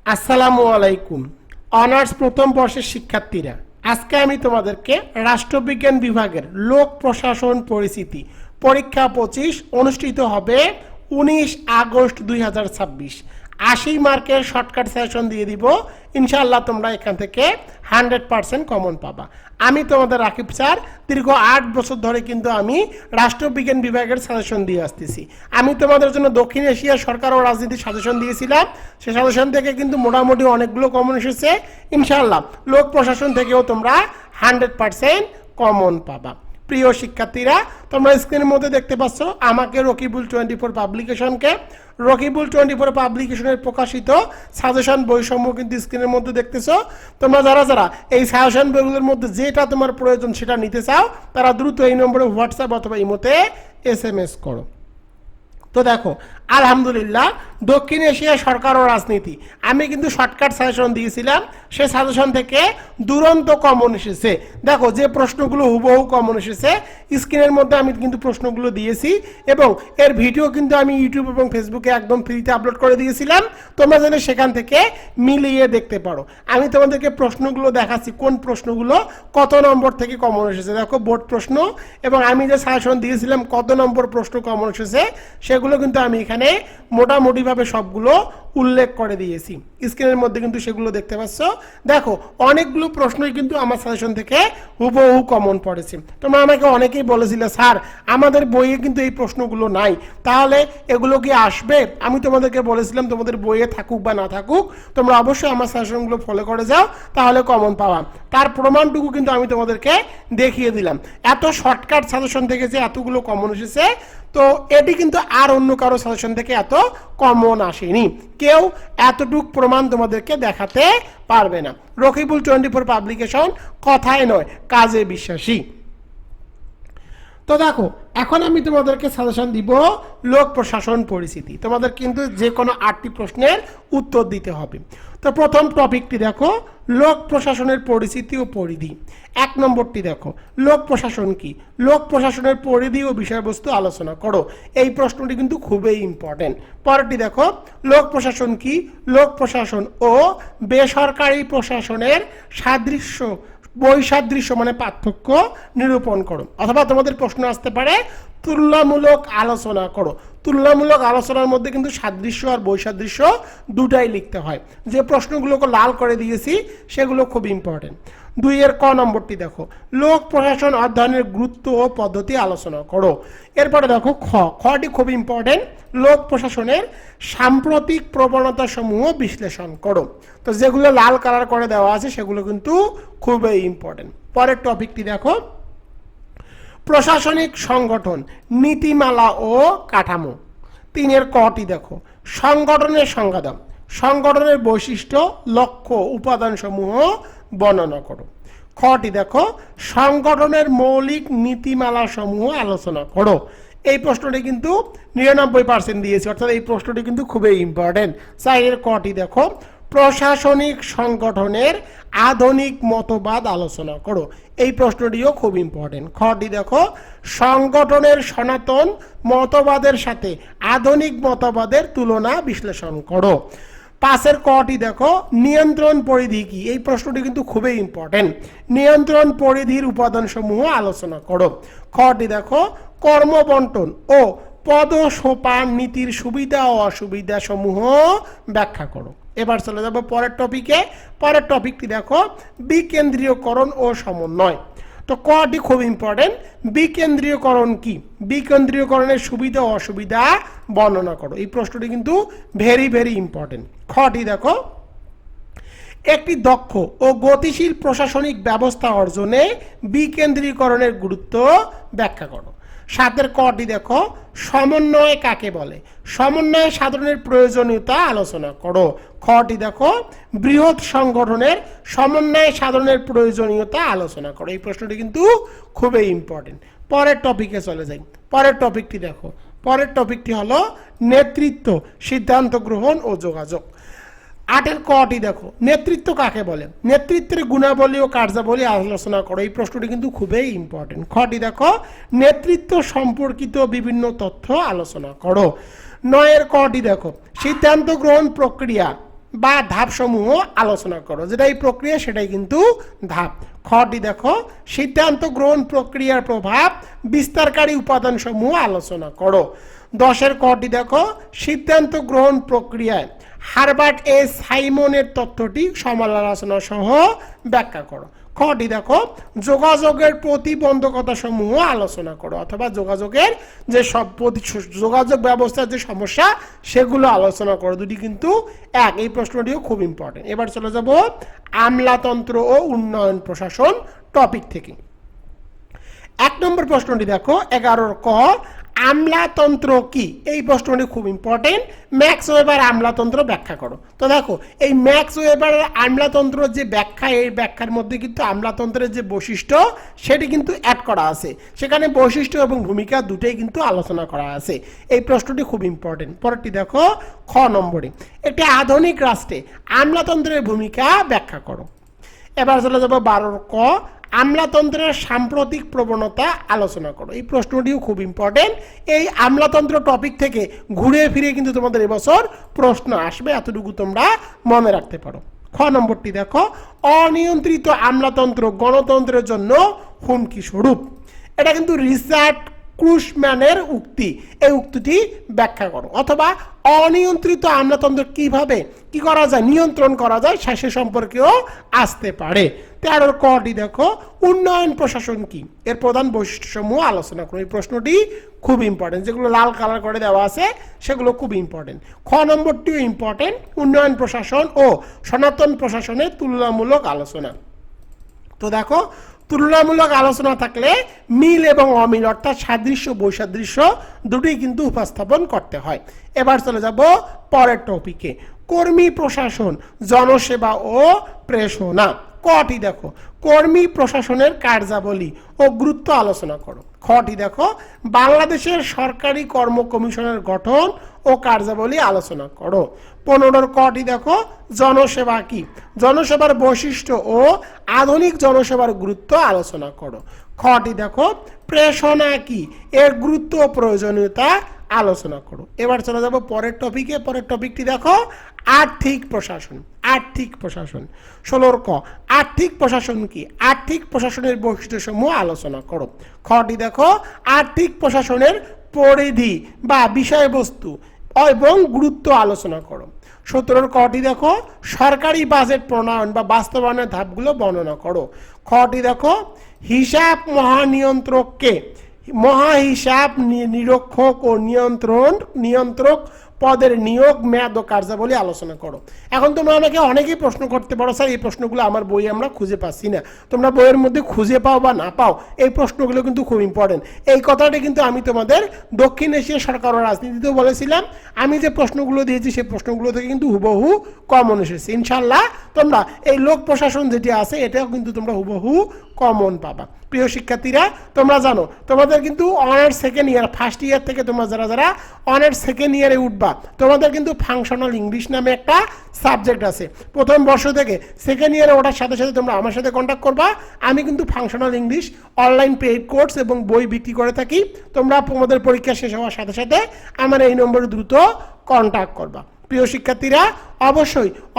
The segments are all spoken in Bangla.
আসসালামু আলাইকুম। অনার্স প্রথম বর্ষের শিক্ষার্থীরা, আজকে আমি তোমাদেরকে রাষ্ট্রবিজ্ঞান বিভাগের লোক প্রশাসন পরিস্থিতি পরীক্ষা 25 অনুষ্ঠিত হবে 19 আগস্ট 2026। 80 মার্কের শর্টকাট সেশন দিয়ে দিব। ইনশাআল্লাহ তোমরা এখান থেকে 100% কমন পাবা। আমি তোমাদের রাকিব স্যার, দীর্ঘ 8 বছর ধরে কিন্তু আমি রাষ্ট্রবিজ্ঞান বিভাগের সাজেশন দিয়ে আসতেছি। আমি তোমাদের জন্য দক্ষিণ এশিয়ার সরকার ও রাজনীতির সাজেশন দিয়েছিলাম। সেই সাজেশন থেকে কিন্তু মোটামুটি অনেকগুলো কমন এসেছে। ইনশাআল্লাহ লোক প্রশাসন থেকেও তোমরা 100% কমন পাবা। প্রিয় শিক্ষার্থীরা, তোমরা স্ক্রিনের মধ্যে দেখতে পাচ্ছ আমাকে রকিবুল 24 পাবলিকেশনকে। রকিবুল 24 পাবলিকেশনের প্রকাশিত সাজেশন বইসমূহ কিন্তু স্ক্রিনের মধ্যে দেখতেছো। তোমরা যারা যারা এই সাজেশন বইগুলোর মধ্যে যেটা তোমার প্রয়োজন সেটা নিতে চাও, তারা দ্রুত এই নম্বরে হোয়াটসঅ্যাপ অথবা ইমোতে SMS করো। তো দেখো, আলহামদুলিল্লাহ দক্ষিণ এশিয়া সরকার ও রাজনীতি আমি কিন্তু শর্টকাট সাজেশন দিয়েছিলাম। সেই সাজেশন থেকে দুরন্ত কমন এসেছে। দেখো যে প্রশ্নগুলো হুবহু কমন এসেছে, স্ক্রিনের মধ্যে আমি কিন্তু প্রশ্নগুলো দিয়েছি এবং এর ভিডিও কিন্তু আমি ইউটিউব এবং ফেসবুকে একদম ফ্রিতে আপলোড করে দিয়েছিলাম। তোমরা যেন সেখান থেকে মিলিয়ে দেখতে পারো। আমি তোমাদেরকে প্রশ্নগুলো দেখাচ্ছি কোন প্রশ্নগুলো কত নম্বর থেকে কমন এসেছে। দেখো বোর্ড প্রশ্ন এবং আমি যে সাজেশন দিয়েছিলাম কত নম্বর প্রশ্ন কমন এসেছে সেগুলো কিন্তু আমি এখানে মোটামুটিভাবে সবগুলো উল্লেখ করে দিয়েছি। স্ক্রিনের মধ্যে কিন্তু সেগুলো দেখতে পাচ্ছ। দেখো অনেকগুলো প্রশ্নই কিন্তু আমার সাজেশন থেকে হুবহু কমন পড়েছে। তোমরা আমাকে অনেকেই বলেছিলে স্যার আমাদের বইয়ে কিন্তু এই প্রশ্নগুলো নাই, তাহলে এগুলো কি আসবে? আমি তোমাদেরকে বলেছিলাম তোমাদের বইয়ে থাকুক বা না থাকুক তোমরা অবশ্যই আমার সাজেশনগুলো ফলো করে যাও, তাহলে কমন পাওয়া। তার প্রমাণটুকু কিন্তু আমি তোমাদেরকে দেখিয়ে দিলাম। এত শর্টকাট সাজেশন থেকে যে এতগুলো কমন এসেছে, তো এটি কিন্তু আর অন্য কারো সাজেশন থেকে এত কমন আসেনি। কেউ এতটুক প্রমাণ তোমাদেরকে দেখাতে পারবে না। রকিবুল 24 পাবলিকেশন কথায় নয় কাজে বিশ্বাসী। তো দেখো এখন আমি তোমাদেরকে সাজেশন দিব লোক প্রশাসন পরিস্থিতি। তোমাদের কিন্তু যে কোনো 8টি প্রশ্নের উত্তর দিতে হবে। তো প্রথম টপিকটি দেখো, লোক প্রশাসনের পরিস্থিতি ও পরিধি। 1 নম্বরটি দেখো, লোক প্রশাসন কি? লোক প্রশাসনের পরিধি ও বিষয়বস্তু আলোচনা করো। এই প্রশ্নটি কিন্তু খুবই ইম্পর্টেন্ট। পরেরটি দেখো, লোক প্রশাসন কি? লোক প্রশাসন ও বেসরকারি প্রশাসনের সাদৃশ্য বৈসাদৃশ্য মানে পার্থক্য নিরূপণ করো। অথবা তোমাদের প্রশ্ন আসতে পারে তুলনামূলক আলোচনা করো। তুলনামূলক আলোচনার মধ্যে কিন্তু সাদৃশ্য আর বৈসাদৃশ্য দুটাই লিখতে হয়। যে প্রশ্নগুলোকে লাল করে দিয়েছি সেগুলো খুব ইম্পর্টেন্ট। 2 ক নম্বরটি দেখো, লোক প্রশাসন অধ্যয়নের গুরুত্ব ও পদ্ধতি আলোচনা করো। এরপরে দেখো খটি খুব ইম্পর্টেন্ট, লোক প্রশাসনের সাম্প্রতিক প্রবণতা সমূহ বিশ্লেষণ করো। তো যেগুলো লাল কালার করে দেওয়া আছে সেগুলো কিন্তু খুবই ইম্পর্টেন্ট। পরের টপিকটি দেখো, প্রশাসনিক সংগঠন নীতিমালা ও কাঠামো। 3 কটি দেখো, সংগঠনের সংজ্ঞা দাও। সংগঠনের বৈশিষ্ট্য লক্ষ্য উপাদান সমূহ বর্ণনা করো। খটি দেখো, সংগঠনের মৌলিক নীতিমালা সমূহ আলোচনা করো। এই প্রশ্নটি কিন্তু 99% দিয়েছে, অর্থাৎ এই প্রশ্নটি কিন্তু খুবই ইম্পর্টেন্ট। 4 কটি দেখো, প্রশাসনিক সংগঠনের আধুনিক মতবাদ আলোচনা করো। এই প্রশ্নটিও খুব ইম্পর্টেন্ট। খটি দেখো, সংগঠনের সনাতন মতবাদের সাথে আধুনিক মতবাদের তুলনা বিশ্লেষণ করো। 5 কটি দেখো, নিয়ন্ত্রণ পরিধি কি? এই প্রশ্নটি কিন্তু খুবই ইম্পর্টেন্ট। নিয়ন্ত্রণ পরিধির উপাদান সমূহ আলোচনা করো। খটি দেখো, কর্মবন্টন ও পদসোপান নীতির সুবিধা ও অসুবিধা সমূহ ব্যাখ্যা করো। এবার চলে যাব পরের টপিকে। পরের টপিকটি দেখো, বিকেন্দ্রীয়করণ ও সমন্বয়। তো কটি খুব ইম্পর্টেন্ট। বিকেন্দ্রীয়করণ কি? বিকেন্দ্রীয়করণের সুবিধা ও অসুবিধা বর্ণনা করো। এই প্রশ্নটি কিন্তু ভেরি ভেরি ইম্পর্টেন্ট। খটি দেখো, একটি দক্ষ ও গতিশীল প্রশাসনিক ব্যবস্থা অর্জনে বিকেন্দ্রীকরণের গুরুত্ব ব্যাখ্যা করো। 7 কটি দেখো, সমন্বয় কাকে বলে? সমন্বয় সাধনের প্রয়োজনীয়তা আলোচনা করো। খটি দেখো, বৃহৎ সংগঠনের সমন্বয় সাধনের প্রয়োজনীয়তা আলোচনা করো। এই প্রশ্নটি কিন্তু খুবই ইম্পর্টেন্ট। পরের টপিকে চলে যাই। পরের টপিকটি দেখো, পরের টপিকটি হলো নেতৃত্ব, সিদ্ধান্ত গ্রহণ ও যোগাযোগ। 8 কটি দেখো, নেতৃত্ব কাকে বলে? নেতৃত্বের গুণাবলী ও কার্যাবলী আলোচনা করো। এই প্রশ্নটি কিন্তু খুবই ইম্পর্টেন্ট। খটি দেখো, নেতৃত্ব সম্পর্কিত বিভিন্ন তথ্য আলোচনা করো। 9 কটি দেখো, সিদ্ধান্ত গ্রহণ প্রক্রিয়া বা ধাপসমূহ আলোচনা করো। যেটাই প্রক্রিয়া সেটাই কিন্তু ধাপ। খটি দেখো, সিদ্ধান্ত গ্রহণ প্রক্রিয়ার প্রভাব বিস্তারকারী উপাদানসমূহ আলোচনা করো। 10-এর কটি দেখো, সিদ্ধান্ত গ্রহণ প্রক্রিয়ায় হারবার্ট এ সাইমনের তথ্যটি সমালোচনা সহ ব্যাখ্যা করো। খটি দেখো, যোগাযোগের প্রতিবন্ধকতা সমূহ আলোচনা করো, অথবা যোগাযোগের যে সব যোগাযোগ ব্যবস্থার যে সমস্যা সেগুলো আলোচনা করো। দুটি কিন্তু এক। এই প্রশ্নটিও খুব ইম্পর্টেন্ট। এবার চলে যাব আমলাতন্ত্র ও উন্নয়ন প্রশাসন টপিক থেকে। 1 নম্বর প্রশ্নটি দেখো, 11-র ক, আমলাতন্ত্র কি? এই প্রশ্নটি খুব ইম্পর্টেন্ট। ম্যাক্স ওয়েবার আমলাতন্ত্র ব্যাখ্যা করো। তো দেখো, এই ম্যাক্স ওয়েবার আমলাতন্ত্র যে ব্যাখ্যা, এই ব্যাখ্যার মধ্যে কিন্তু আমলাতন্ত্রের যে বৈশিষ্ট্য সেটি কিন্তু অ্যাড করা আছে। সেখানে বৈশিষ্ট্য এবং ভূমিকা দুটোই কিন্তু আলোচনা করা আছে। এই প্রশ্নটি খুব ইম্পর্টেন্ট। পরেরটি দেখো, খ নম্বরে, একটি আধুনিক রাষ্ট্রে আমলাতন্ত্রের ভূমিকা ব্যাখ্যা করো। এবার চলে যাবো 12-র ক, আমলাতন্ত্রের সাম্প্রতিক প্রবণতা আলোচনা করো। এই প্রশ্নটিও খুব ইম্পর্টেন্ট। এই আমলাতন্ত্র টপিক থেকে ঘুরে ফিরে কিন্তু তোমাদের এবছর প্রশ্ন আসবে, এতটুকু তোমরা মনে রাখতে পারো। খ নম্বরটি দেখো, অনিয়ন্ত্রিত আমলাতন্ত্র গণতন্ত্রের জন্য হুমকি স্বরূপ। এটা কিন্তু রিচার্ড ক্রুশম্যানের উক্তি। এই উক্তিটি ব্যাখ্যা করো। অথবা অনিয়ন্ত্রিত আমলাতন্ত্র কিভাবে কি করা যায়, নিয়ন্ত্রণ করা যায়, সে সম্পর্কেও আসতে পারে। 13-র কটি দেখো, উন্নয়ন প্রশাসন কি? এর প্রধান বৈশিষ্ট্যসমূহ আলোচনা করো। এই প্রশ্নটি খুব ইম্পর্টেন্ট। যেগুলো লাল কালার করে দেওয়া আছে সেগুলো খুব ইম্পর্টেন্ট। খ নম্বরটিও ইম্পর্টেন্ট। উন্নয়ন প্রশাসন ও সনাতন প্রশাসনের তুলনামূলক আলোচনা। তো দেখো, তুলনামূলক আলোচনা থাকলে মিল এবং অমিল অর্থাৎ সাদৃশ্য বৈসাদৃশ্য দুটোই কিন্তু উপস্থাপন করতে হয়। এবার চলে যাব পরের টপিকে, কর্মী প্রশাসন, জনসেবা ও প্রেষণা। কটি দেখো, কর্মী প্রশাসনের কার্যাবলী ও গুরুত্ব আলোচনা করো। খটি দেখো, বাংলাদেশের সরকারি কর্ম কমিশনের গঠন ও কার্যাবলী আলোচনা করো। 15-র কটি দেখো, জনসেবা কি? জনসেবার বৈশিষ্ট্য ও আধুনিক জনসেবার গুরুত্ব আলোচনা করো। খটি দেখো, প্রেষণা কি? এর গুরুত্ব ও প্রয়োজনীয়তা আলোচনা করো। এবার চলে যাব পরের টপিকে। পরের টপিকটি দেখো, আর্থিক প্রশাসন। আর্থিক প্রশাসন। 16-র ক, আর্থিক প্রশাসন কি? আর্থিক প্রশাসনের বৈশিষ্ট্যসমূহ আলোচনা করো। খটি দেখো, আর্থিক প্রশাসনের পরিধি বা বিষয়বস্তু এবং গুরুত্ব আলোচনা করো। 17-র কটি দেখো, সরকারি বাজেট প্রণয়ন বা বাস্তবায়নের ধাপগুলো বর্ণনা করো। খটি দেখো, হিসাব মহানিয়ন্ত্রককে মহাহিসাব নিরীক্ষক ও নিয়ন্ত্রক পদের নিয়োগ, মেয়াদ ও কার্যাবলী আলোচনা করো। এখন তোমরা আমাকে অনেকেই প্রশ্ন করতে পারো, স্যার এই প্রশ্নগুলো আমার বই আমরা খুঁজে পাচ্ছি না। তোমরা বইয়ের মধ্যে খুঁজে পাও বা না পাও, এই প্রশ্নগুলো কিন্তু খুব ইম্পর্টেন্ট। এই কথাটা কিন্তু আমি তোমাদের দক্ষিণ এশিয়া সরকার ও রাজনীতিতেও বলেছিলাম। আমি যে প্রশ্নগুলো দিয়েছি সেই প্রশ্নগুলো থেকে কিন্তু হুবহু কমন এসেছে। ইনশাল্লাহ তোমরা এই লোক প্রশাসন যেটি আছে এটাও কিন্তু তোমরা হুবহু কমন পাবা। প্রিয় শিক্ষার্থীরা, তোমরা জানো তোমাদের কিন্তু honours second year, first year থেকে তোমরা যারা অনার্স সেকেন্ড ইয়ারে উঠবা, তোমাদের কিন্তু ফাংশনাল ইংলিশ নামে একটা সাবজেক্ট আছে। প্রথম বর্ষ থেকে সেকেন্ড ইয়ারে ওঠার সাথে সাথে তোমরা আমার সাথে কন্ট্যাক্ট করবা। আমি কিন্তু functional English online paid course এবং বই বিক্রি করে থাকি। তোমরা তোমাদের পরীক্ষা শেষ হওয়ার সাথে সাথে আমার এই নম্বরে দ্রুত কন্ট্যাক্ট করবা। প্রিয় শিক্ষার্থীরা,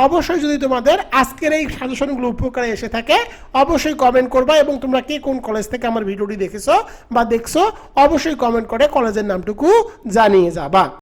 অবশ্যই যদি তোমাদের আজকের এই সাজেশনগুলো উপকারে এসে থাকে অবশ্যই কমেন্ট করবা, এবং তোমরা কে কোন কলেজ থেকে আমার ভিডিওটি দেখেছো বা দেখছো অবশ্যই কমেন্ট করে কলেজের নামটুকু জানিয়ে যাবা।